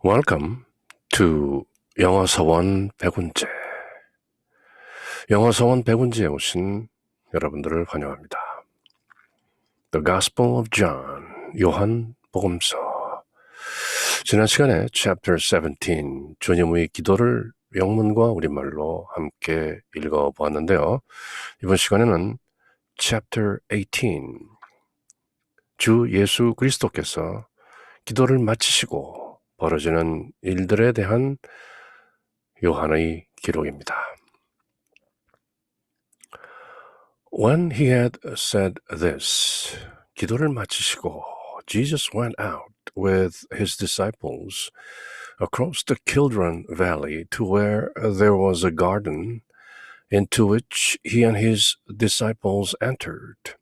Welcome to 영어서원 100운제. 영어서원 100운제에 오신 여러분들을 환영합니다. The Gospel of John, 요한 복음서. 지난 시간에 Chapter 17, 주님의 기도를 영문과 우리말로 함께 읽어보았는데요. 이번 시간에는 Chapter 18, 주 예수 그리스도께서 기도를 마치시고 벌어지는 일들에 대한 요한의 기록입니다. When he had said this, 기도를 마치시고 Jesus went out with his disciples across the Kidron Valley to where there was a garden into which he and his disciples entered.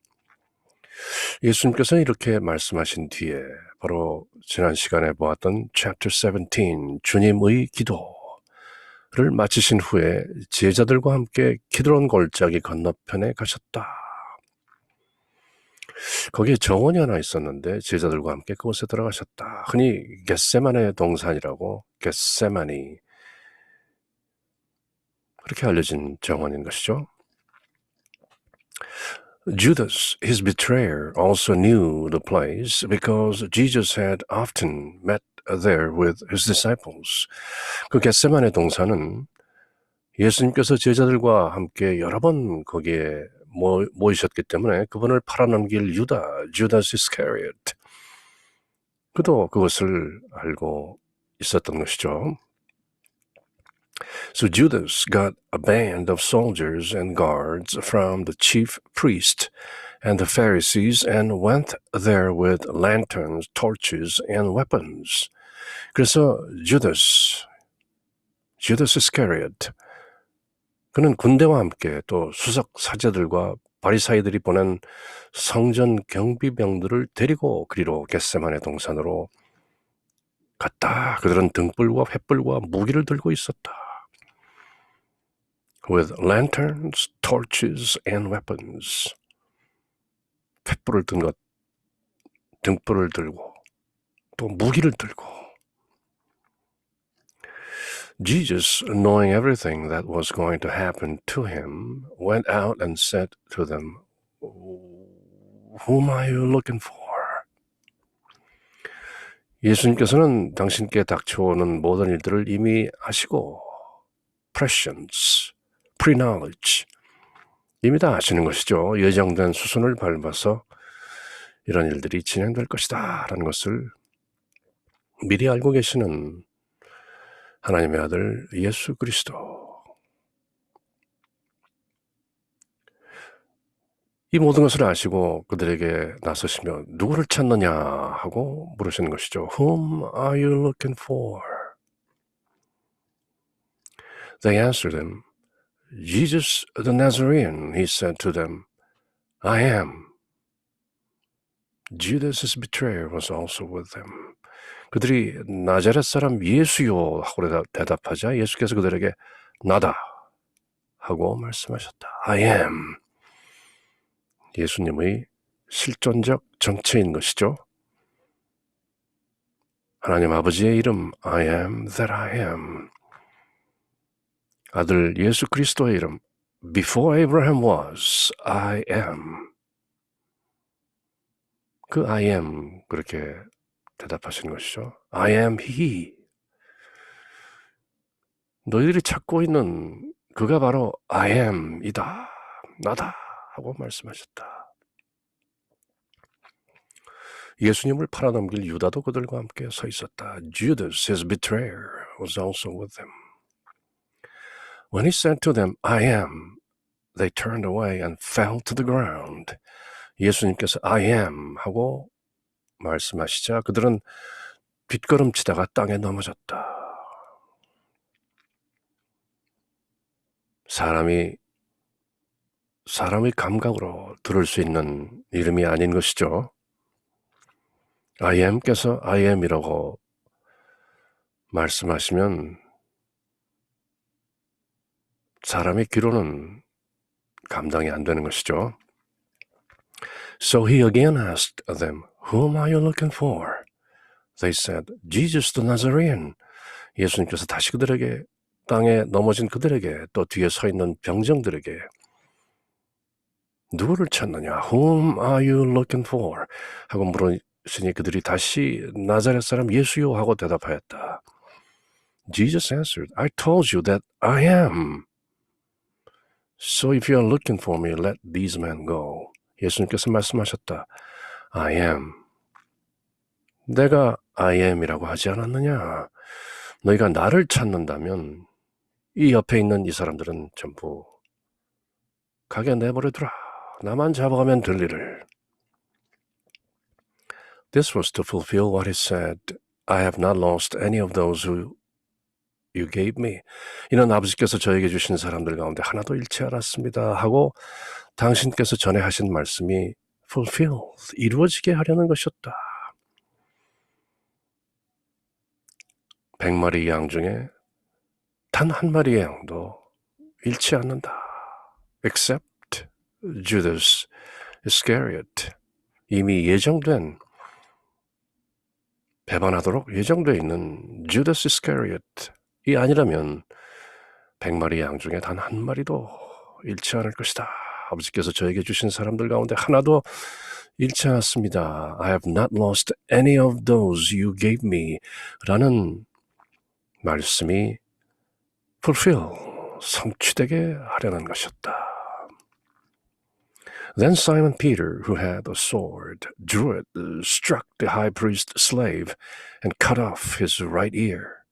예수님께서 이렇게 말씀하신 뒤에 바로 지난 시간에 보았던 Chapter 17, 주님의 기도를 마치신 후에 제자들과 함께 키드론 골짜기 건너편에 가셨다. 거기에 정원이 하나 있었는데 제자들과 함께 그곳에 들어가셨다. 흔히 겟세마네 동산이라고 겟세마니 그렇게 알려진 정원인 것이죠. Judas, his betrayer, also knew the place because Jesus had often met there with his disciples. 그 겟세마네 동산은 예수님께서 제자들과 함께 여러 번 거기에 모이셨기 때문에 그분을 팔아넘길 유다, Judas Iscariot, 그도 그것을 알고 있었던 것이죠. So Judas got a band of soldiers and guards from the chief priest and the Pharisees and went there with lanterns, torches, and weapons. 그래서 Judas Iscariot, 그는 군대와 함께 또 수석 사제들과 바리사이들이 보낸 성전 경비병들을 데리고 그리로 겟세마네 동산으로 갔다. 그들은 등불과 횃불과 무기를 들고 있었다. With lanterns, torches, and weapons. 횃불을 든 것, 등불을 들고 또 무기를 들고. Jesus, knowing everything that was going to happen to him, went out and said to them, Whom are you looking for? 예수님께서는 당신께 닥쳐오는 모든 일들을 이미 아시고 prescience, pre-knowledge, 이미 다 아시는 것이죠. 예정된 수순을 밟아서 이런 일들이 진행될 것이다 라는 것을 미리 알고 계시는 하나님의 아들 예수 그리스도. 이 모든 것을 아시고 그들에게 나서시며 누구를 찾느냐 하고 물으시는 것이죠. Whom are you looking for? They answered him, Jesus the Nazarene, he said to them, I am. Judas' betrayer was also with them. 그들이 나자렛 사람 예수요 하고 대답하자 예수께서 그들에게 나다 하고 말씀하셨다. I am. 예수님의 실존적 정체인 것이죠. 하나님 아버지의 이름 I am that I am. 아들 예수 그리스도의 이름 Before Abraham was, I am. 그 I am 그렇게 대답하시는 것이죠. I am he. 너희들이 찾고 있는 그가 바로 I am이다. 나다. 하고 말씀하셨다. 예수님을 팔아넘길 유다도 그들과 함께 서 있었다. Judas, his betrayer, was also with them. When he said to them, I am, they turned away and fell to the ground. 예수님께서 I am 하고 말씀하시자 그들은 뒷걸음치다가 땅에 넘어졌다. 사람의 감각으로 들을 수 있는 이름이 아닌 것이죠. I am께서 I am이라고 말씀하시면 사람의 귀로는 감당이 안 되는 것이죠. So he again asked them, Whom are you looking for? They said, Jesus the Nazarene. 예수님께서 다시 그들에게 땅에 넘어진 그들에게 또 뒤에 서 있는 병정들에게 누구를 찾느냐? Whom are you looking for? 하고 물으시니 그들이 다시 나자렛 사람 예수요 하고 대답하였다. Jesus answered, I told you that I am. So if you are looking for me, let these men go. 예수님께서 말씀하셨다. I am. 내가 I am이라고 하지 않았느냐? 너희가 나를 찾는다면 이 옆에 있는 이 사람들은 전부 가게 내버려두라. 나만 잡아가면 될 일을. This was to fulfill what he said. I have not lost any of those who you gave me. 이는 아버지께서 저에게 주신 사람들 가운데 하나도 잃지 않았습니다. 하고 당신께서 전에 하신 말씀이 fulfilled, 이루어지게 하려는 것이었다. 100마리 양 중에 단 한 마리의 양도 잃지 않는다. Except Judas Iscariot. 이미 예정된 배반하도록 예정되어 있는 Judas Iscariot이 아니라면 100마리 양 중에 단 한 마리도 잃지 않을 것이다. 아버지께서 저에게 주신 사람들 가운데 하나도 잃지 않았습니다. I have not lost any of those you gave me. 라는 말씀이 fulfill, 성취되게 하려는 것이었다. Then Simon Peter, who had a sword, drew it, struck the high priest's slave, and cut off his right ear.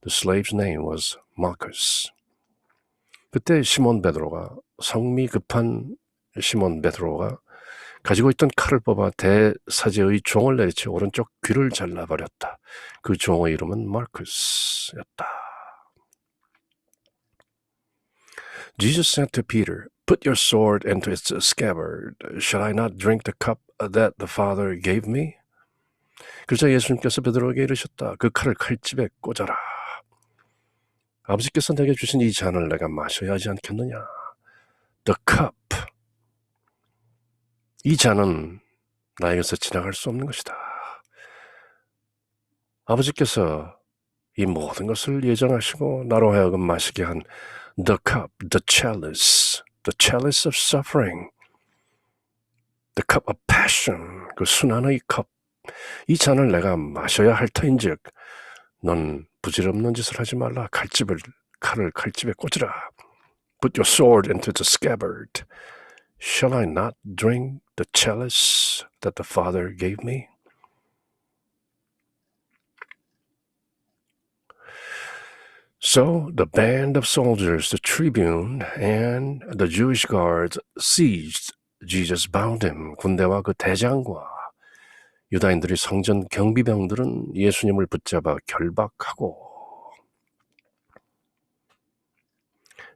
The slave's name was Malchus. 그때 시몬 베드로가, 성미 급한 시몬 베드로가 가지고 있던 칼을 뽑아 대사제의 종을 내리쳐 오른쪽 귀를 잘라버렸다. 그 종의 이름은 마르쿠스였다. Jesus said to Peter, Put your sword into its scabbard. Shall I not drink the cup that the Father gave me? 그러자 예수님께서 베드로에게 이르셨다. 그 칼을 칼집에 꽂아라. 아버지께서 내게 주신 이 잔을 내가 마셔야 하지 않겠느냐? The cup. 이 잔은 나에게서 지나갈 수 없는 것이다. 아버지께서 이 모든 것을 예정하시고 나로 하여금 마시게 한 the cup, the chalice of suffering, the cup of passion, 그 순환의 컵. 이 잔을 내가 마셔야 할 터인즉 넌 부질없는 짓을 하지 말라. 칼을 칼집에 꽂으라. Put your sword into the scabbard. Shall I not drink the chalice that the Father gave me? So the band of soldiers, the tribune, and the Jewish guards seized Jesus, bound him. 군대와 그 대장과 유다인들이 성전 경비병들은 예수님을 붙잡아 결박하고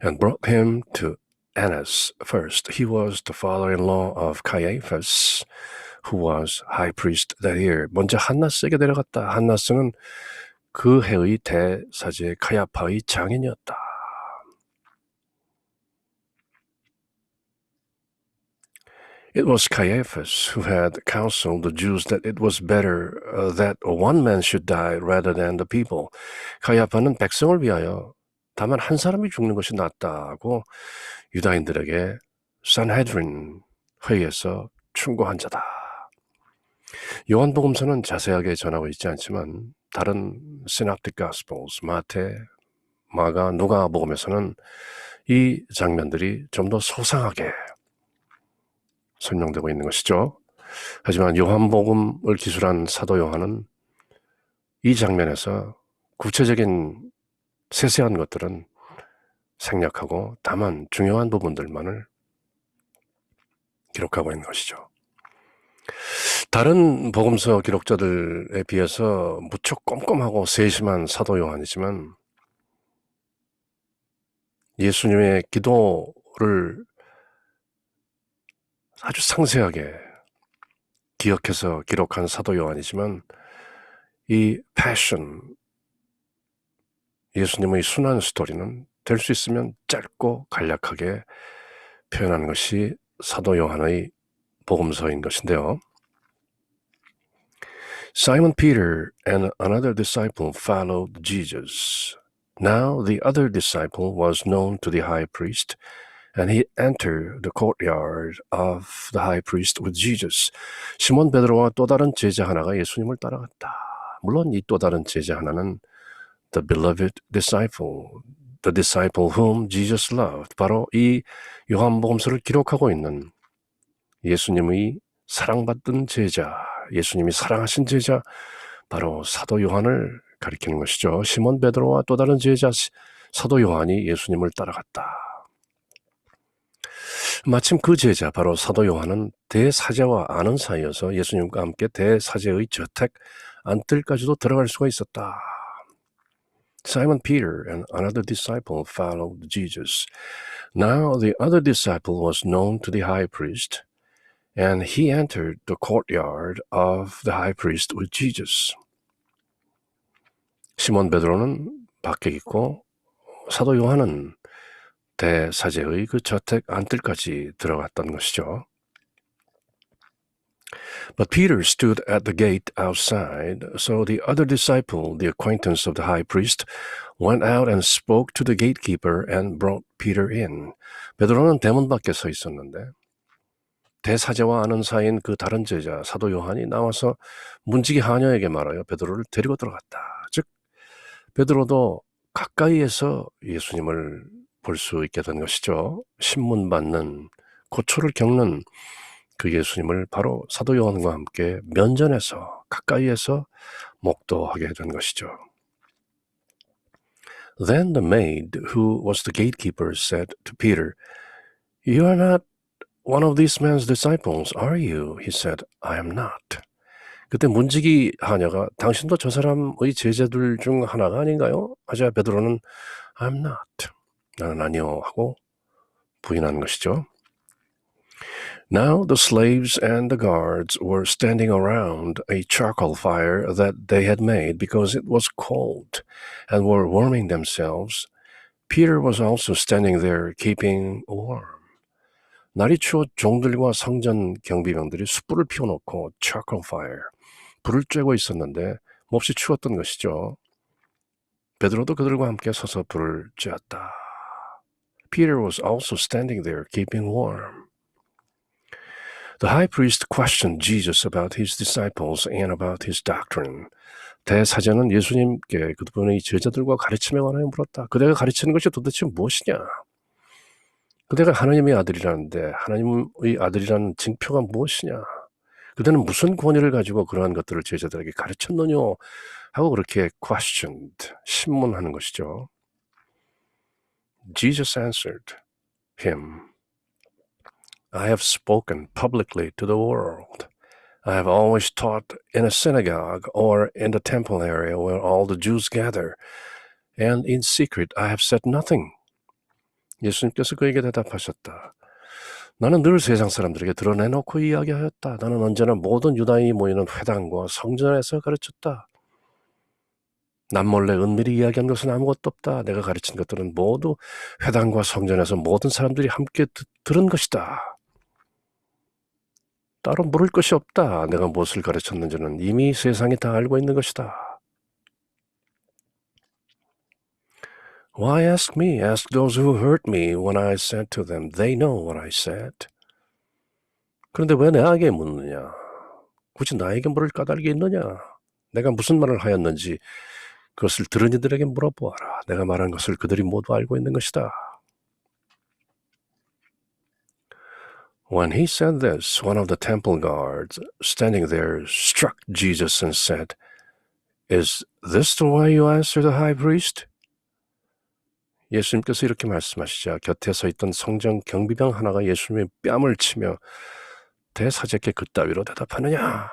and brought him to Annas first. He was the father-in-law of Caiaphas, who was high priest that year. 먼저 한나스에게 데려갔다. 한나스는 그 해의 대사제 카야파의 장인이었다. It was Caiaphas who had counseled the Jews that it was better that one man should die rather than the people. 카야파는 백성을 위하여 다만 한 사람이 죽는 것이 낫다고 유다인들에게 산헤드린 회의에서 충고한 자다. 요한복음서는 자세하게 전하고 있지 않지만 다른 Synoptic Gospels, 마태, 마가, 누가복음에서는 이 장면들이 좀 더 소상하게 설명되고 있는 것이죠. 하지만 요한복음을 기술한 사도 요한은 이 장면에서 구체적인 세세한 것들은 생략하고 다만 중요한 부분들만을 기록하고 있는 것이죠. 다른 복음서 기록자들에 비해서 무척 꼼꼼하고 세심한 사도 요한이지만 예수님의 기도를 아주 상세하게 기억해서 기록한 사도 요한이지만 이 패션, 예수님의 순환 스토리는 될 수 있으면 짧고 간략하게 표현하는 것이 사도 요한의 복음서인 것인데요. Simon Peter and another disciple followed Jesus. Now the other disciple was known to the high priest, and he entered the courtyard of the high priest with Jesus. 시몬 베드로와 또 다른 제자 하나가 예수님을 따라갔다. 물론 이 또 다른 제자 하나는 the beloved disciple, the disciple whom Jesus loved. 바로 이 요한복음서를 기록하고 있는 예수님의 사랑받던 제자, 예수님이 사랑하신 제자, 바로 사도 요한을 가리키는 것이죠. 시몬 베드로와 또 다른 제자 사도 요한이 예수님을 따라갔다. 마침 그 제자, 바로 사도 요한은 대사제와 아는 사이여서 예수님과 함께 대사제의 저택 안뜰까지도 들어갈 수가 있었다. Simon Peter and another disciple followed Jesus. Now the other disciple was known to the high priest, and he entered the courtyard of the high priest with Jesus. 시몬 베드로는 밖에 있고 사도 요한은 대사제의 그 저택 안뜰까지 들어갔던 것이죠. But Peter stood at the gate outside, so the other disciple, the acquaintance of the high priest, went out and spoke to the gatekeeper and brought Peter in. 베드로는 대문 밖에 서 있었는데 대사제와 아는 사이인 그 다른 제자 사도 요한이 나와서 문지기 하녀에게 말하여 베드로를 데리고 들어갔다. 즉 베드로도 가까이에서 예수님을 볼 수 있게 된 것이죠. 신문받는 고초를 겪는 그 예수님을 바로 사도 요한과 함께 면전에서 가까이에서 목도하게 된 것이죠. Then the maid who was the gatekeeper said to Peter, "You are not one of this man's disciples, are you?" He said, "I am not." 그때 문지기 하녀가 당신도 저 사람의 제자들 중 하나가 아닌가요? 하자 베드로는 I'm not. 나는 아니요 하고 부인한 것이죠. Now the slaves and the guards were standing around a charcoal fire that they had made because it was cold and were warming themselves. Peter was also standing there keeping warm. 날이 추워 종들과 성전 경비병들이 숯불을 피워놓고 charcoal fire, 불을 쬐고 있었는데 몹시 추웠던 것이죠. 베드로도 그들과 함께 서서 불을 쬐었다. Peter was also standing there keeping warm. The high priest questioned Jesus about his disciples and about his doctrine. 대사제는 예수님께 그분의 제자들과 가르침에 관하여 물었다. 그대가 가르치는 것이 도대체 무엇이냐? 그대가 하나님의 아들이라는데 하나님의 아들이라는 징표가 무엇이냐? 그대는 무슨 권위를 가지고 그러한 것들을 제자들에게 가르쳤느냐? 하고 그렇게 questioned, 신문하는 것이죠. Jesus answered him, I have spoken publicly to the world. I have always taught in a synagogue or in the temple area where all the Jews gather, and in secret I have said nothing. 예수님께서 그에게 대답하셨다. 나는 늘 세상 사람들에게 드러내놓고 이야기하였다. 나는 언제나 모든 유다인이 모이는 회당과 성전에서 가르쳤다. 남몰래 은밀히 이야기한 것은 아무것도 없다. 내가 가르친 것들은 모두 회당과 성전에서 모든 사람들이 함께 들은 것이다. 따로 물을 것이 없다. 내가 무엇을 가르쳤는지는 이미 세상이 다 알고 있는 것이다. Why ask me? Ask those who heard me when I said to them, they know what I said. 그런데 왜 나에게 묻느냐? 굳이 나에게 물을 까닭이 있느냐? 내가 무슨 말을 하였는지 그것을 들은 이들에게 물어보아라. 내가 말한 것을 그들이 모두 알고 있는 것이다. When he said this, one of the temple guards standing there struck Jesus and said, Is this the way you answer the high priest? 예수님께서 이렇게 말씀하시자 곁에 서 있던 성전 경비병 하나가 예수님의 뺨을 치며 대사제께 그따위로 대답하느냐?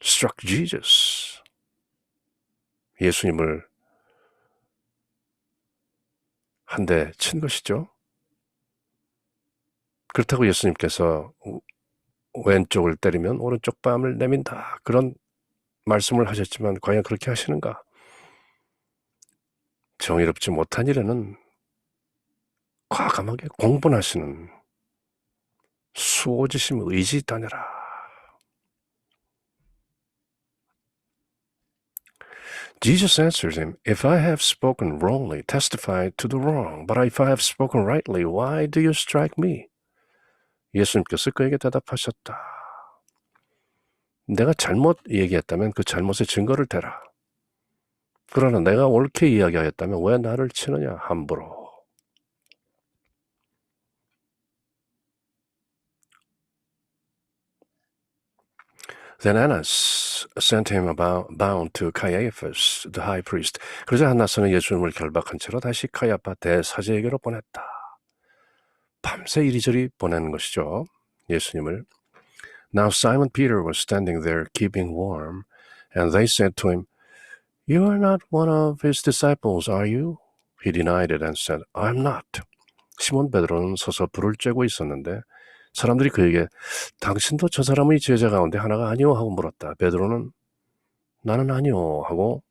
Struck Jesus. 예수님을 한 대 친 것이죠. 그렇다고 예수님께서 왼쪽을 때리면 오른쪽 뺨을 내민다. 그런 말씀을 하셨지만 과연 그렇게 하시는가? 정의롭지 못한 일에는 과감하게 공분하시는 수오지심 의지 다녀라. Jesus answered him, If I have spoken wrongly, testify to the wrong. But if I have spoken rightly, why do you strike me? 예수님께서 그에게 대답하셨다. 내가 잘못 얘기했다면 그 잘못의 증거를 대라. 그러나 내가 옳게 이야기하였다면 왜 나를 치느냐 함부로. Then Annas sent him bound to Caiaphas, the high priest. 그러자 한나스는 예수님을 결박한 채로 다시 카야파 대사제에게로 보냈다. 밤새 이리저리 보내는 것이죠. 예수님을. Now Simon Peter was standing there keeping warm, and they said to him, You are not one of his disciples, are you? He denied it and said, I'm not. 시몬 베드로는 서서 불을 쬐고 있었는데 사람들이 그에게 당신도 저 사람의 제자 가운데 하나가 아니오 하고 물었다. 베드로는 나는 아니오 하고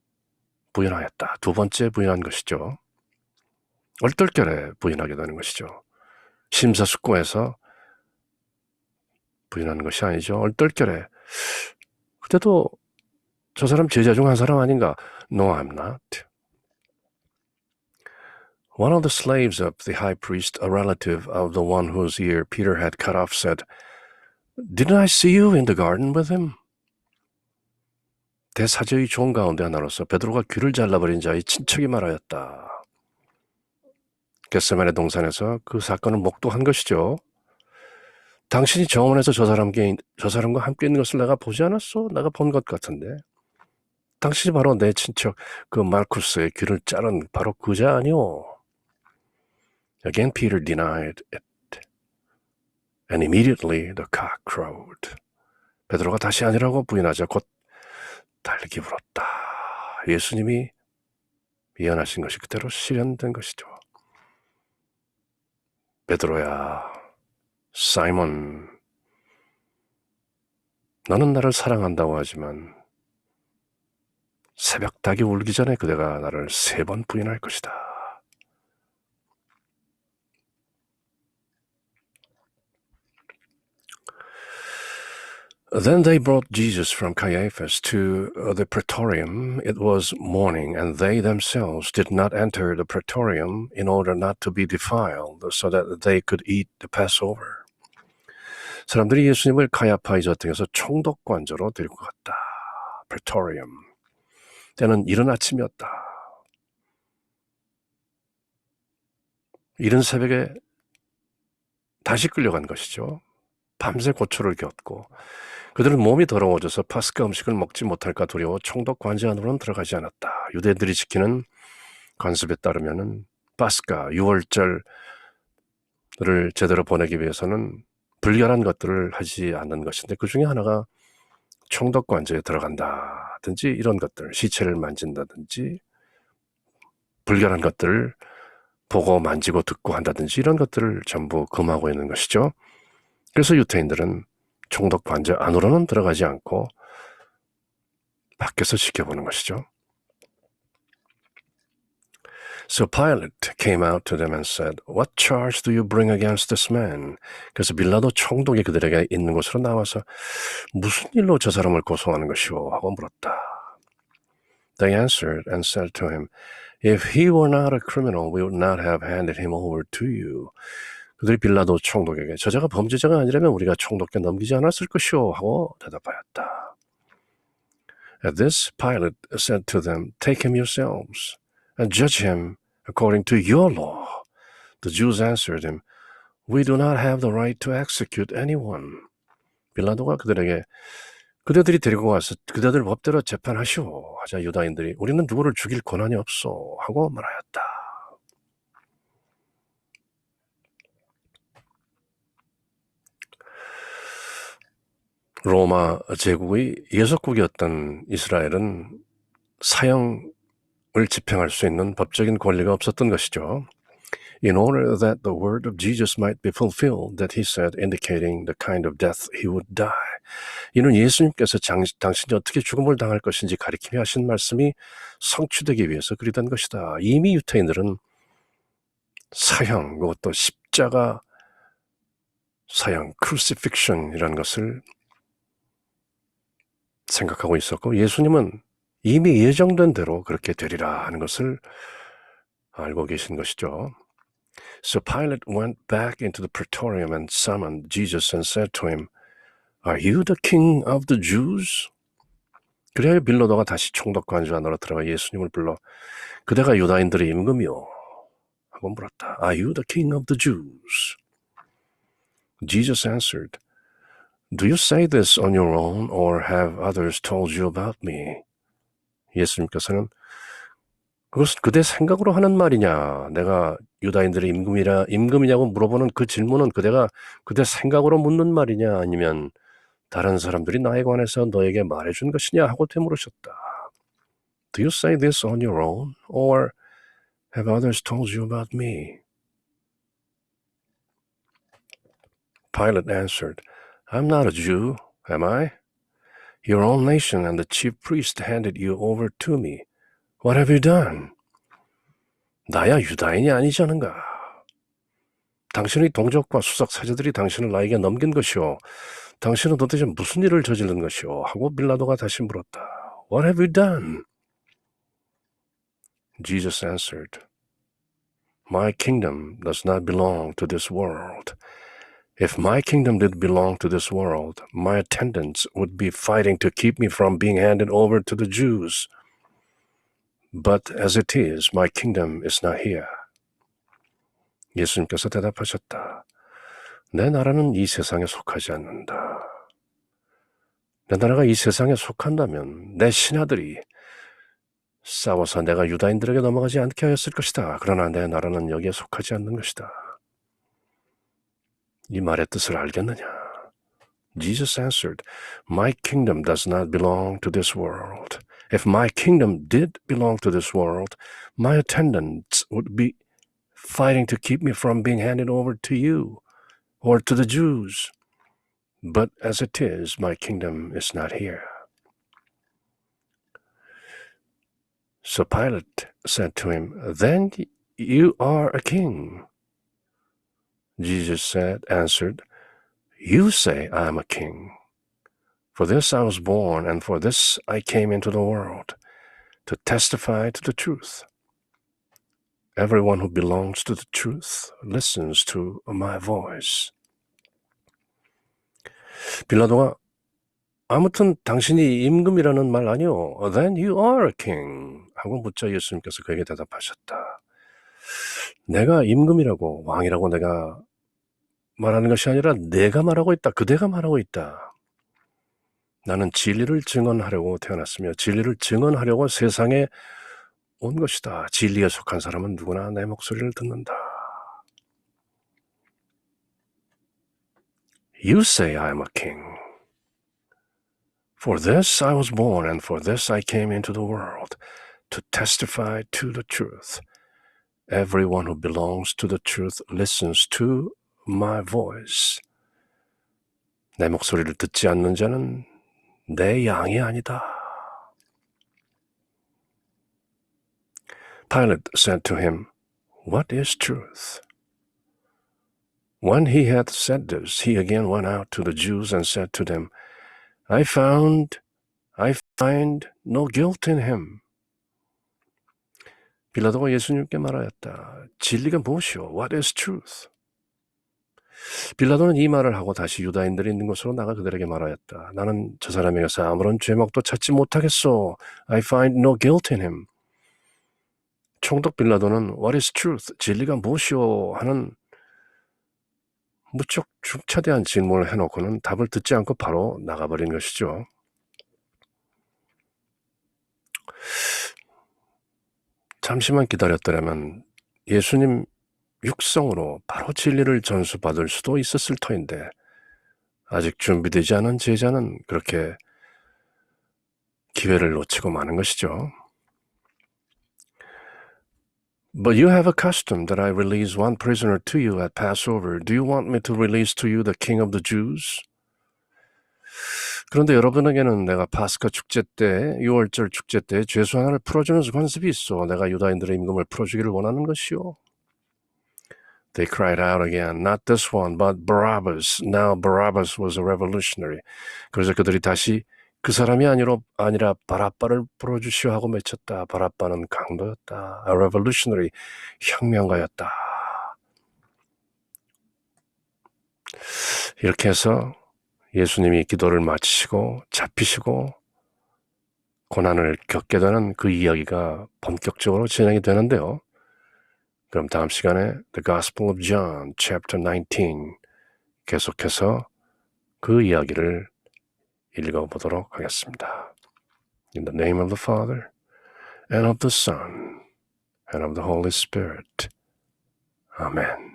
부인하였다. 두 번째 부인한 것이죠. 얼떨결에 부인하게 되는 것이죠. 심사숙고해서 부인하는 것이 아니죠. 얼떨결에. 그때도 저 사람 제자 중 한 사람 아닌가? No, I'm not. One of the slaves of the high priest, a relative of the one whose ear Peter had cut off, said, Didn't I see you in the garden with him? 대사제의 종 가운데 하나로서 베드로가 귀를 잘라버린 자의 친척이 말하였다. 겟세마네 동산에서 그 사건을 목도한 것이죠. 당신이 정원에서 저 사람과 함께 있는 것을 내가 보지 않았어? 내가 본 것 같은데. 당신이 바로 내 친척 그 말쿠스의 귀를 자른 바로 그자 아니오. Again Peter denied it, and immediately the cock crowed. 베드로가 다시 아니라고 부인하자 곧 달기 불었다. 예수님이 예언하신 것이 그대로 실현된 것이죠. 베드로야, 사이먼, 너는 나를 사랑한다고 하지만 새벽 닭이 울기 전에 그대가 나를 3번 부인할 것이다. Then they brought Jesus from Caiaphas to the praetorium. It was morning, and they themselves did not enter the praetorium in order not to be defiled, so that they could eat the Passover. 사람들이 예수님을 카야파의 저택에서 총독관저로 데리고 갔다. praetorium. 때는 이른 아침이었다. 이른 새벽에 다시 끌려간 것이죠. 밤새 고초를 겪고 그들은 몸이 더러워져서 파스카 음식을 먹지 못할까 두려워 총독 관제 안으로는 들어가지 않았다. 유대인들이 지키는 관습에 따르면은 파스카, 유월절을 제대로 보내기 위해서는 불결한 것들을 하지 않는 것인데 그 중에 하나가 총독 관제에 들어간다든지 이런 것들, 시체를 만진다든지 불결한 것들을 보고 만지고 듣고 한다든지 이런 것들을 전부 금하고 있는 것이죠. 그래서 유태인들은 총독 관제 안으로는 들어가지 않고 밖에서 지켜보는 것이죠. So Pilate came out to them and said, What charge do you bring against this man? 그래서 빌라도 총독이 그들에게 있는 곳으로 나와서 무슨 일로 저 사람을 고소하는 것이오? 하고 물었다. They answered and said to him, If he were not a criminal, we would not have handed him over to you. 그들이 빌라도 총독에게 저자가 범죄자가 아니라면 우리가 총독께 넘기지 않았을 것이오 하고 대답하였다. At this, Pilate said to them, Take him yourselves and judge him according to your law. The Jews answered him, We do not have the right to execute anyone. 빌라도가 그들에게 그대들이 데리고 와서 그대들 법대로 재판하시오 하자 유다인들이 우리는 누구를 죽일 권한이 없소 하고 말하였다. 로마 제국의 예속국이었던 이스라엘은 사형을 집행할 수 있는 법적인 권리가 없었던 것이죠. In order that the word of Jesus might be fulfilled, that he said, indicating the kind of death he would die. 이는 예수님께서 당신이 어떻게 죽음을 당할 것인지 가리키며 하신 말씀이 성취되기 위해서 그리 된 것이다. 이미 유태인들은 사형, 그것도 십자가 사형, crucifixion이라는 것을 생각하고 있었고 예수님은 이미 예정된 대로 그렇게 되리라 하는 것을 알고 계신 것이죠. So Pilate went back into the praetorium and summoned Jesus and said to him, Are you the king of the Jews? 그래야 빌라도가 다시 총독관주 안으로 들어가 예수님을 불러 그대가 유다인들의 임금이요 하고 물었다. Are you the king of the Jews? Jesus answered, Do you say this on your own or have others told you about me? 예수님께서는 그것은 그대 생각으로 하는 말이냐? 내가 유다인들의 임금이냐고 물어보는 그 질문은 그대 생각으로 묻는 말이냐? 아니면 다른 사람들이 나에 관해서 너에게 말해준 것이냐? 하고 되물으셨다. Do you say this on your own or have others told you about me? Pilate answered, I'm not a Jew, am I? Your own nation and the chief priest handed you over to me. What have you done? 나야 유다인이 아니지 않은가? 당신의 동족과 수석 사제들이 당신을 나에게 넘긴 것이오. 당신은 도대체 무슨 일을 저지른 것이오? 하고 빌라도가 다시 물었다. What have you done? Jesus answered, My kingdom does not belong to this world. If my kingdom did belong to this world, my attendants would be fighting to keep me from being handed over to the Jews. But as it is, my kingdom is not here. 예수님께서 대답하셨다. 내 나라는 이 세상에 속하지 않는다. 내 나라가 이 세상에 속한다면 내 신하들이 싸워서 내가 유다인들에게 넘어가지 않게 하였을 것이다. 그러나 내 나라는 여기에 속하지 않는 것이다. 이 말의 뜻을 알겠느냐? Jesus answered, My kingdom does not belong to this world. If my kingdom did belong to this world, my attendants would be fighting to keep me from being handed over to you or to the Jews. But as it is, my kingdom is not here. So Pilate said to him, Then you are a king. Jesus answered, You say I am a king. For this I was born, and for this I came into the world, to testify to the truth. Everyone who belongs to the truth listens to my voice. 빌라도가 아무튼 당신이 임금이라는 말 아니오. Then you are a king. 하고 묻자 예수님께서 그에게 대답하셨다. 내가 임금이라고 왕이라고 내가 말하는 것이 아니라 내가 말하고 있다. 그대가 말하고 있다. 나는 진리를 증언하려고 태어났으며 진리를 증언하려고 세상에 온 것이다. 진리에 속한 사람은 누구나 내 목소리를 듣는다. You say I am a king. For this I was born, and for this I came into the world, to testify to the truth. Everyone who belongs to the truth listens to my voice. 내 목소리를 듣지 않는 자는 내 양이 아니다. Pilate said to him, What is truth? When he had said this, he again went out to the Jews and said to them, I find no guilt in him. 빌라도가 예수님께 말하였다. 진리가 무엇이오? What is truth? 빌라도는 이 말을 하고 다시 유다인들이 있는 곳으로 나가 그들에게 말하였다. 나는 저 사람에게서 아무런 죄목도 찾지 못하겠소. I find no guilt in him. 총독 빌라도는 What is truth? 진리가 무엇이오? 하는 무척 중차대한 질문을 해놓고는 답을 듣지 않고 바로 나가버린 것이죠. 잠시만 기다렸더라면 예수님 육성으로 바로 진리를 전수받을 수도 있었을 터인데 아직 준비되지 않은 제자는 그렇게 기회를 놓치고 마는 것이죠. But you have a custom that I release one prisoner to you at Passover. Do you want me to release to you the King of the Jews? 그런데 여러분에게는 내가 파스카 축제 때, 6월절 축제 때 죄수 하나를 풀어주는 관습이 있어. 내가 유다인들의 임금을 풀어주기를 원하는 것이요. They cried out again, not this one, but Barabbas. Now Barabbas was a revolutionary. 그래서 그들이 다시 그 사람이 아니라 바라빠를 불어주시오 하고 외쳤다. 바라빠는 강도였다. A revolutionary, 혁명가였다. 이렇게 해서 예수님이 기도를 마치시고 잡히시고 고난을 겪게 되는 그 이야기가 본격적으로 진행이 되는데요. 그럼 다음 시간에 The Gospel of John, Chapter 19 계속해서 그 이야기를 읽어보도록 하겠습니다. In the name of the Father, and of the Son, and of the Holy Spirit. Amen.